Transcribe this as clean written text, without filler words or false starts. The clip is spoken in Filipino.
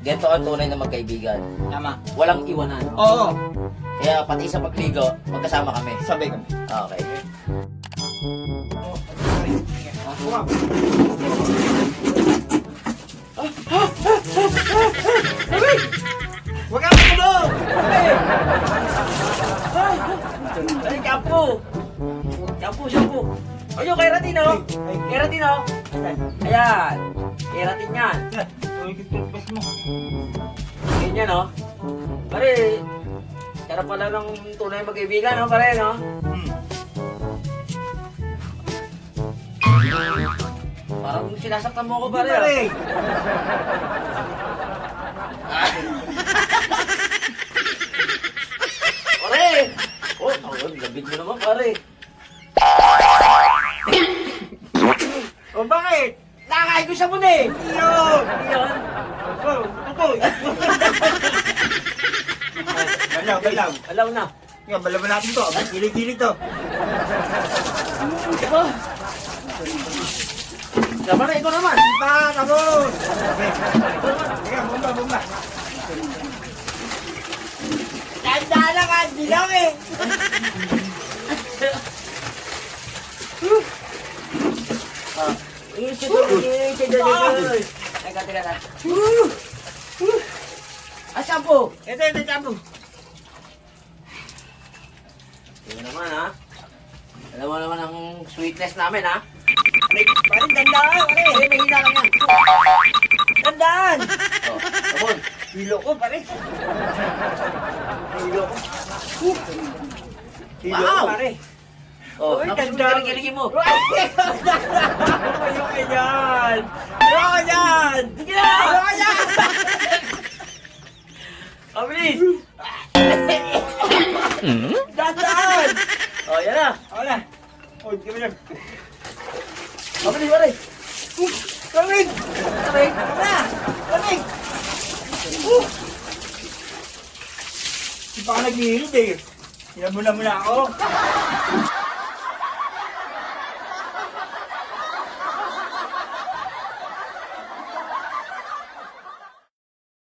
Ganito ang tunay na magkaibigan. Tama. Walang iwanan. Oo. Kaya pati sa pagligo, magkasama kami. Sabay kami. Okay. Huwag kang tulog! Ay, kampo! Kampo, shampoo! Ayun, kay Ratino! Kay Ratino! Ayan! Kay Ratin yan! Ganyan, no? Pare, sarap pala ng tunay mag-ibigan, no? Pare, no? Parang sinasaktan mo ako, pare. Pare! Pare! Oh, labig mo naman, pare. O bakit? Nakakain ko sa muna eh! Iyon! Iyon! Tukoy! Galaw, galaw. Alam na. Nga, balaban natin to. Gilig-gilig to. Ito. Dapat na ikaw naman. Pa, tapos! Teka, bomba, bomba. Tanda na ka, dilaw eh! Teka. Ah, shampoo! Ito, champo. Tingnan naman, ha? Alam mo naman ang sweetness namin, ha? Parang tandaan, pare. Eh, may hina lang yan. Tandaan! Oh, tapon. Hilo ko, pare. Hilo ko. Hilo ko, Wow! pare. Oh, Uy, tapos ganda. kilikiliki mo. Ayoko yan! Ayoko yan! Sige na! Ayoko yan! Oh, bilis! Tandaan! Oh, yan na. Ako na. Uy, di ba yan? Oh, bilis, pare. Kamig! Pare. Ako na! Kamig! Di pa ka naghihilid eh. Hinamula mo na ako.